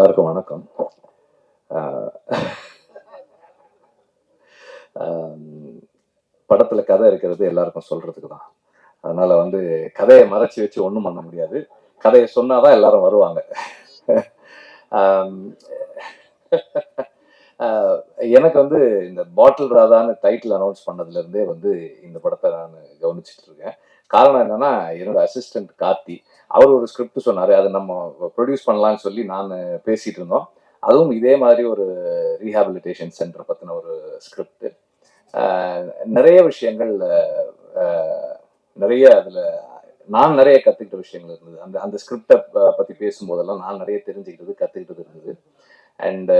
எல்லாருக்கும் வணக்கம். ஆஹ் ஆஹ் படத்துல கதை இருக்கிறது எல்லாருக்கும் சொல்றதுக்கு தான். அதனால வந்து கதையை மறைச்சு வச்சு ஒன்றும் பண்ண முடியாது. கதையை சொன்னாதான் எல்லாரும் வருவாங்க. ஆஹ் ஆஹ் எனக்கு வந்து இந்த பாட்டில் ராதான்னு டைட்டில் அனௌன்ஸ் பண்ணதுல இருந்தே வந்து இந்த படத்தை நான் கவனிச்சுட்டு இருக்கேன். காரணம் என்னன்னா, என்னோட அசிஸ்டன்ட் கார்த்தி அவர் ஒரு ஸ்கிரிப்ட் சொன்னாரு. அதை நம்ம ப்ரொடியூஸ் பண்ணலாம்னு சொல்லி நான் பேசிட்டு இருந்தோம். அதுவும் இதே மாதிரி ஒரு ரீஹாபிலிட்டேஷன் சென்டர் பத்தின ஒரு ஸ்கிரிப்ட். நிறைய விஷயங்கள், ஆஹ் நிறைய அதுல நான் நிறைய கத்துக்கிட்ட விஷயங்கள் இருந்தது. அந்த அந்த ஸ்கிரிப்டை பத்தி பேசும்போதெல்லாம் நான் நிறைய தெரிஞ்சுக்கிட்டது கத்துக்கிட்டது இருந்தது. அண்ட்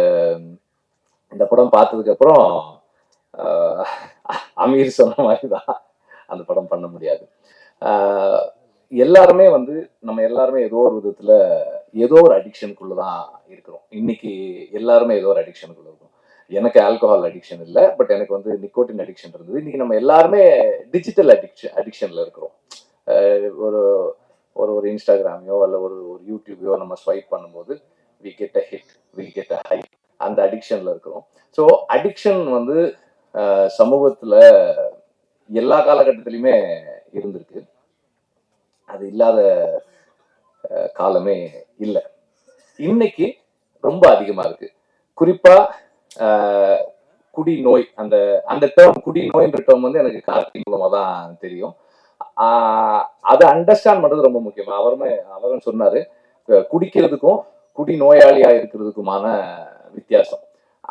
இந்த படம் பார்த்ததுக்கு அப்புறம் ஆஹ் அமீர் சொன்ன மாதிரி தான், அந்த படம் பண்ண முடியாது. ஆஹ் எல்லாருமே வந்து நம்ம எல்லாருமே ஏதோ ஒரு விதத்துல ஏதோ ஒரு அடிக்ஷனுக்குள்ளதான் இருக்கிறோம். இன்னைக்கு எல்லாருமே ஏதோ ஒரு அடிக்ஷனுக்குள்ள இருக்கும். எனக்கு ஆல்கஹால் அடிக்ஷன் இல்லை, பட் எனக்கு வந்து நிக்கோட்டின் அடிக்ஷன் இருந்தது. இன்னைக்கு நம்ம எல்லாருமே டிஜிட்டல் அடிக்ஷன்ல இருக்கிறோம். ஒரு ஒரு ஒரு இன்ஸ்டாகிராமையோ அல்ல ஒரு ஒரு யூடியூபையோ நம்ம ஸ்வைப் பண்ணும்போது we get a hit, we get a high, அந்த அடிக்ஷன்ல இருக்கிறோம். ஸோ அடிக்ஷன் வந்து சமூகத்துல எல்லா காலகட்டத்திலையுமே இருந்திருக்கு. அது இல்லாத காலமே இல்லை. இன்னைக்கு ரொம்ப அதிகமா இருக்கு. குறிப்பா குடி நோய், அந்த அந்த டேர்ம் குடி நோய்ன்ற டேர்ம் வந்து எனக்கு கார்த்திக் மூலமா தான் தெரியும். அதை அண்டர்ஸ்டாண்ட் பண்றது ரொம்ப முக்கியம். அவரும் சொன்னாரு, குடிக்கிறதுக்கும் குடி நோயாளியா இருக்கிறதுக்குமான வித்தியாசம்.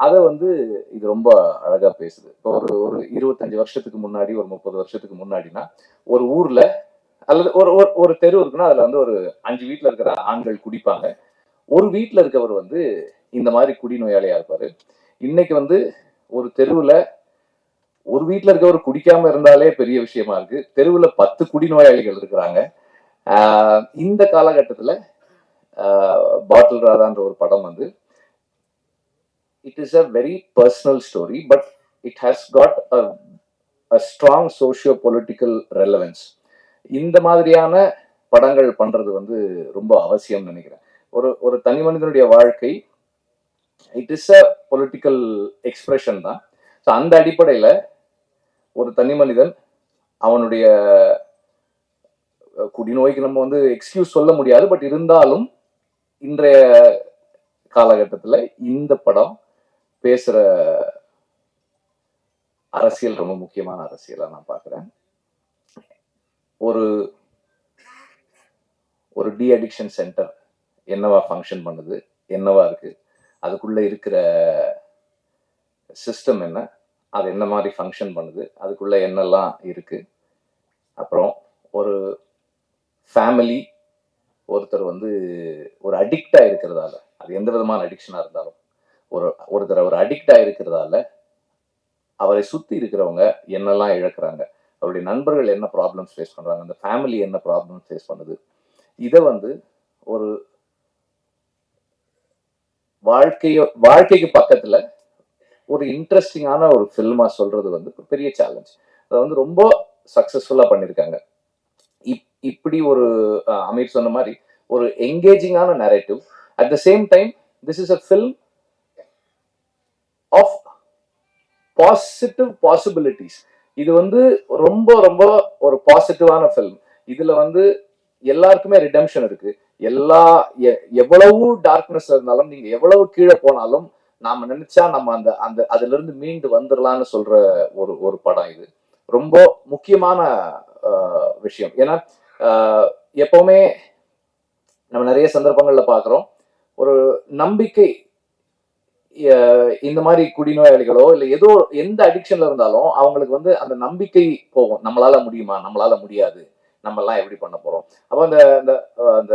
அதை வந்து இது ரொம்ப அழகா பேசுது. இப்போ ஒரு ஒரு 25 வருஷத்துக்கு முன்னாடி, ஒரு 30 வருஷத்துக்கு முன்னாடினா, ஒரு ஊர்ல அல்லது ஒரு ஒரு தெரு இருக்குன்னா அதுல வந்து ஒரு 5 வீட்டுல இருக்கிற ஆண்கள் குடிப்பாங்க. ஒரு வீட்டுல இருக்கவர் வந்து இந்த மாதிரி குடி நோயாளியா இருப்பாரு. இன்னைக்கு வந்து ஒரு தெருவுல ஒரு வீட்டுல இருக்கவர் குடிக்காம இருந்தாலே பெரிய விஷயமா இருக்கு. தெருவுல 10 குடிநோயாளிகள் இருக்கிறாங்க. இந்த காலகட்டத்துல பாட்டில் ராதான்ற ஒரு படம் வந்து it is a very personal story, but it has got a strong socio political relevance. இந்த மாதிரியான படங்கள் பண்றது வந்து ரொம்ப அவசியம் நினைக்கிறேன். ஒரு ஒரு தனி மனிதனுடைய வாழ்க்கை it is a political expression தான். ஸோ அந்த அடிப்படையில ஒரு தனி மனிதன் அவனுடைய குடிநோய்க்கு நம்ம வந்து எக்ஸ்கியூஸ் சொல்ல முடியாது, பட் இருந்தாலும் இன்றைய காலகட்டத்தில் இந்த படம் பேசுற அரசியல் ரொம்ப முக்கியமான அரசியலா நான் பார்க்கிறேன். ஒரு ஒரு டி அடிக்ஷன் சென்டர் என்னவா ஃபங்க்ஷன் பண்ணுது, என்னவா இருக்கு, அதுக்குள்ள இருக்கிற சிஸ்டம் என்ன, அது என்ன மாதிரி ஃபங்க்ஷன் பண்ணுது, அதுக்குள்ள என்னெல்லாம் இருக்கு, அப்புறம் ஒரு ஃபேமிலி ஒருத்தர் வந்து ஒரு அடிக்டா இருக்கிறதால, அது எந்த விதமான அடிக்ஷனா இருந்தாலும் ஒருத்தர் ஒரு அடிக்டா இருக்கிறதால அவரை சுத்தி இருக்கிறவங்க என்னெல்லாம் இழக்கிறாங்க, அவருடைய நண்பர்கள் என்ன ப்ராப்ளம்ஸ் ஃபேஸ் பண்றாங்க, அந்த ஃபேமிலி என்ன ப்ராப்ளம் ஃபேஸ் பண்ணுது, இதை வந்து ஒரு வாழ்க்கைக்கு பக்கத்துல ஒரு இன்ட்ரெஸ்டிங்கான ஒரு ஃபில்மா சொல்றது வந்து பெரிய சேலஞ்ச். அதை வந்து ரொம்ப சக்சஸ்ஃபுல்லா பண்ணியிருக்காங்க. இப்படி ஒரு அமீர் சொன்ன மாதிரி ஒரு என்கேஜிங்கான narrative. At the same time this is a film of positive possibilities. இது வந்து ரொம்ப ரொம்ப ஒரு பாசிட்டிவான ஃபில்ம். இதுல வந்து எல்லாருக்குமே ரிடெம்ஷன் இருக்கு. எவ்வளவு டார்க்னஸ் இருந்தாலும், நீங்க எவ்வளவு கீழே போனாலும் நாம நினைச்சா நம்ம அந்த அந்த அதுல இருந்து மீண்டு வந்துடலாம்னு சொல்ற ஒரு ஒரு படம் இது. ரொம்ப முக்கியமான விஷயம். ஏன்னா எப்பவுமே நம்ம நிறைய சந்தர்ப்பங்கள்ல பாக்குறோம், ஒரு நம்பிக்கை இந்த மாதிரி குடிநோயாளிகளோ இல்ல ஏதோ எந்த அடிக்ஷன்ல இருந்தாலும் அவங்களுக்கு வந்து அந்த நம்பிக்கை போகும். நம்மளால முடியுமா, நம்மளால முடியாது, நம்ம எல்லாம் எப்படி பண்ண போறோம். அப்ப அந்த அந்த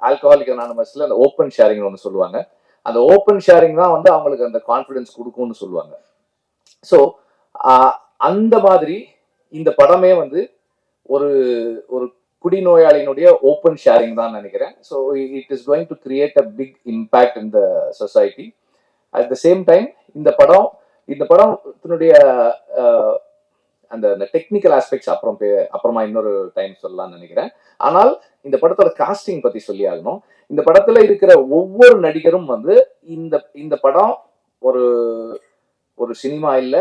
ஆல்கஹாலிக் அனானிமஸ்ல அந்த ஓப்பன் ஷேரிங் ஒன்று சொல்லுவாங்க. அந்த ஓப்பன் ஷேரிங் தான் வந்து அவங்களுக்கு அந்த கான்ஃபிடன்ஸ் கொடுக்கும்னு சொல்லுவாங்க. ஸோ அந்த மாதிரி இந்த படமே வந்து ஒரு ஒரு குடிநோயாளியினுடைய ஓப்பன் ஷேரிங் தான் நினைக்கிறேன். So it is going to create a big impact in the society. At the same time இந்த படத்தினுடைய அந்த டெக்னிக்கல் ஆஸ்பெக்ட்ஸ் அப்புறமா இன்னொரு டைம் சொல்லலாம்னு நினைக்கிறேன். ஆனால் இந்த படத்தோட காஸ்டிங் பத்தி சொல்லி ஆகணும். இந்த படத்துல இருக்கிற ஒவ்வொரு நடிகரும் வந்து இந்த இந்த படம் ஒரு ஒரு சினிமா இல்ல,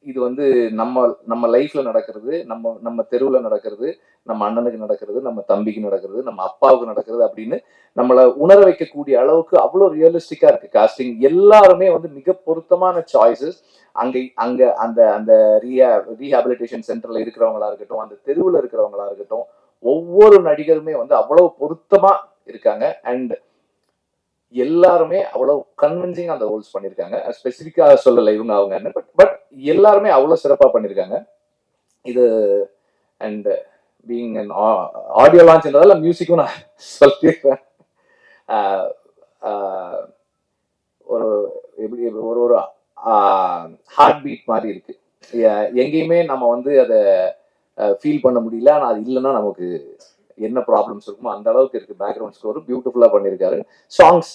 இது வந்து நம்ம நம்ம லைஃப்ல நடக்கிறது, நம்ம நம்ம தெருவுல நடக்கிறது, நம்ம அண்ணனுக்கு நடக்கிறது, நம்ம தம்பிக்கு நடக்கிறது, நம்ம அப்பாவுக்கு நடக்கிறது அப்படின்னு நம்மள உணர வைக்கக்கூடிய அளவுக்கு அவ்வளவு ரியலிஸ்டிக்கா இருக்கு காஸ்டிங். எல்லாருமே வந்து மிக பொருத்தமான சாய்ஸஸ். அங்க அங்க அந்த அந்த ரீஹாபிலிட்டேஷன் சென்டர்ல இருக்கிறவங்களா இருக்கட்டும், அந்த தெருவுல இருக்கிறவங்களா இருக்கட்டும், ஒவ்வொரு நடிகருமே வந்து அவ்வளவு பொருத்தமா இருக்காங்க. அண்ட் எல்லாருமே அவ்வளவு கன்வின்சிங்கா அந்த ரோல்ஸ் பண்ணிருக்காங்க. ஸ்பெசிபிக்கா சொல்லல இவங்க அவங்க, பட் பட் எல்லாருமே அவ்வளவு சிறப்பா பண்ணிருக்காங்க. இது அண்ட் பீயிங் அன் ஆடியோ லான்ச்ன்றதால மியூசிக்கும் நான் சொல்லிடுறேன். ஆஹ் ஆஹ் ஒரு எப்படி ஒரு ஒரு ஹார்ட் பீட் மாதிரி இருக்கு. எங்கேயுமே நம்ம வந்து அதை ஃபீல் பண்ண முடியல. ஆனா அது இல்லைன்னா நமக்கு என்ன ப்ராப்ளம்ஸ் இருக்குமோ அந்த அளவுக்கு இருக்கு. பேக்ரவுண்ட் ஸ்கோர் பியூட்டிஃபுல்லா பண்ணியிருக்காரு. சாங்ஸ்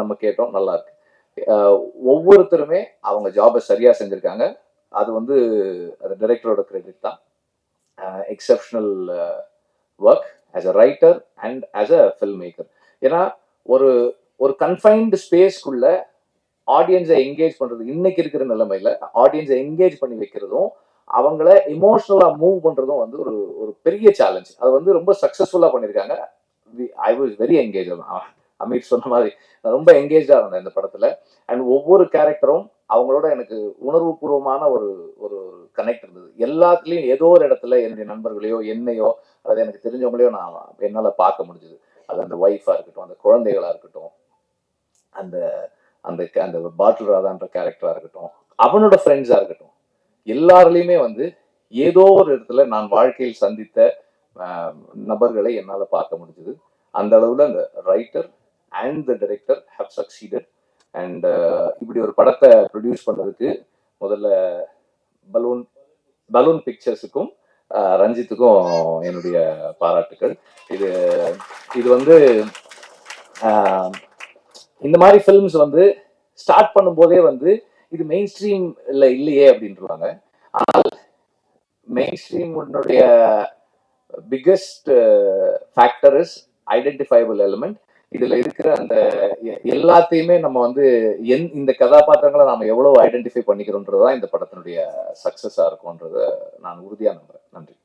நம்ம கேட்டோம், நல்லா இருக்கு. ஒவ்வொருத்தருமே அவங்க ஜாபை சரியா செஞ்சிருக்காங்க. அது வந்து அது டைரக்டரோட கிரெடிட் தான். Exceptional work as a writer and as a film maker. ஏன்னா ஒரு ஒரு கன்ஃபைன்டு ஸ்பேஸ்க்குள்ள ஆடியன்ஸை என்கேஜ் பண்றது இன்னைக்கு இருக்கிற நிலைமையில ஆடியன்ஸை என்கேஜ் பண்ணி வைக்கிறதும் அவங்கள இமோஷனலா மூவ் பண்றதும் வந்து ஒரு ஒரு பெரிய சேலஞ்ச். அது வந்து ரொம்ப சக்சஸ்ஃபுல்லா பண்ணியிருக்காங்க. I was very engage. Aamir சொன்ன மாதிரி நான் ரொம்ப என்கேஜா இருந்தேன் இந்த படத்துல. அண்ட் ஒவ்வொரு கேரக்டரும் அவங்களோட எனக்கு உணர்வு பூர்வமான ஒரு ஒரு கனெக்ட் இருந்தது. எல்லாத்துலயும் ஏதோ ஒரு இடத்துல என்னுடைய நண்பர்களையோ என்னையோ அல்லது எனக்கு தெரிஞ்சவங்களையோ நான் என்னால பார்க்க முடிஞ்சது. அது அந்த ஒய்ஃபா இருக்கட்டும், அந்த குழந்தைகளா இருக்கட்டும், அந்த அந்த அந்த பாட்டில் ராதான்ற கேரக்டரா இருக்கட்டும், அவனோட ஃப்ரெண்ட்ஸா இருக்கட்டும், எல்லாருலயுமே வந்து ஏதோ ஒரு இடத்துல நான் வாழ்க்கையில் சந்தித்த நபர்களை என்னால பார்க்க முடிஞ்சது. அந்த அளவுல அந்த writer and the director have succeeded. And இப்படி ஒரு படத்தை ப்ரொடியூஸ் பண்றதுக்கு முதல்ல பலூன் பலூன் பிக்சர்ஸுக்கும் ரஞ்சித்துக்கும் என்னுடைய பாராட்டுக்கள். இது இது வந்து இந்த மாதிரி ஃபிலிம்ஸ் வந்து ஸ்டார்ட் பண்ணும்போதே வந்து இது மெயின் ஸ்ட்ரீம் இல்லையே அப்படின்றாங்க. ஆனால் மெயின் ஸ்ட்ரீமுடைய biggest factor is identifiable element. இதுல இருக்கிற அந்த எல்லாத்தையுமே நம்ம வந்து இந்த கதாபாத்திரங்களை நாம எவ்வளவு ஐடென்டிஃபை பண்ணிக்கிறோன்றதுதான் இந்த படத்தினுடைய சக்சஸா இருக்கும்ன்றத நான் உறுதியா நம்புறேன். நன்றி.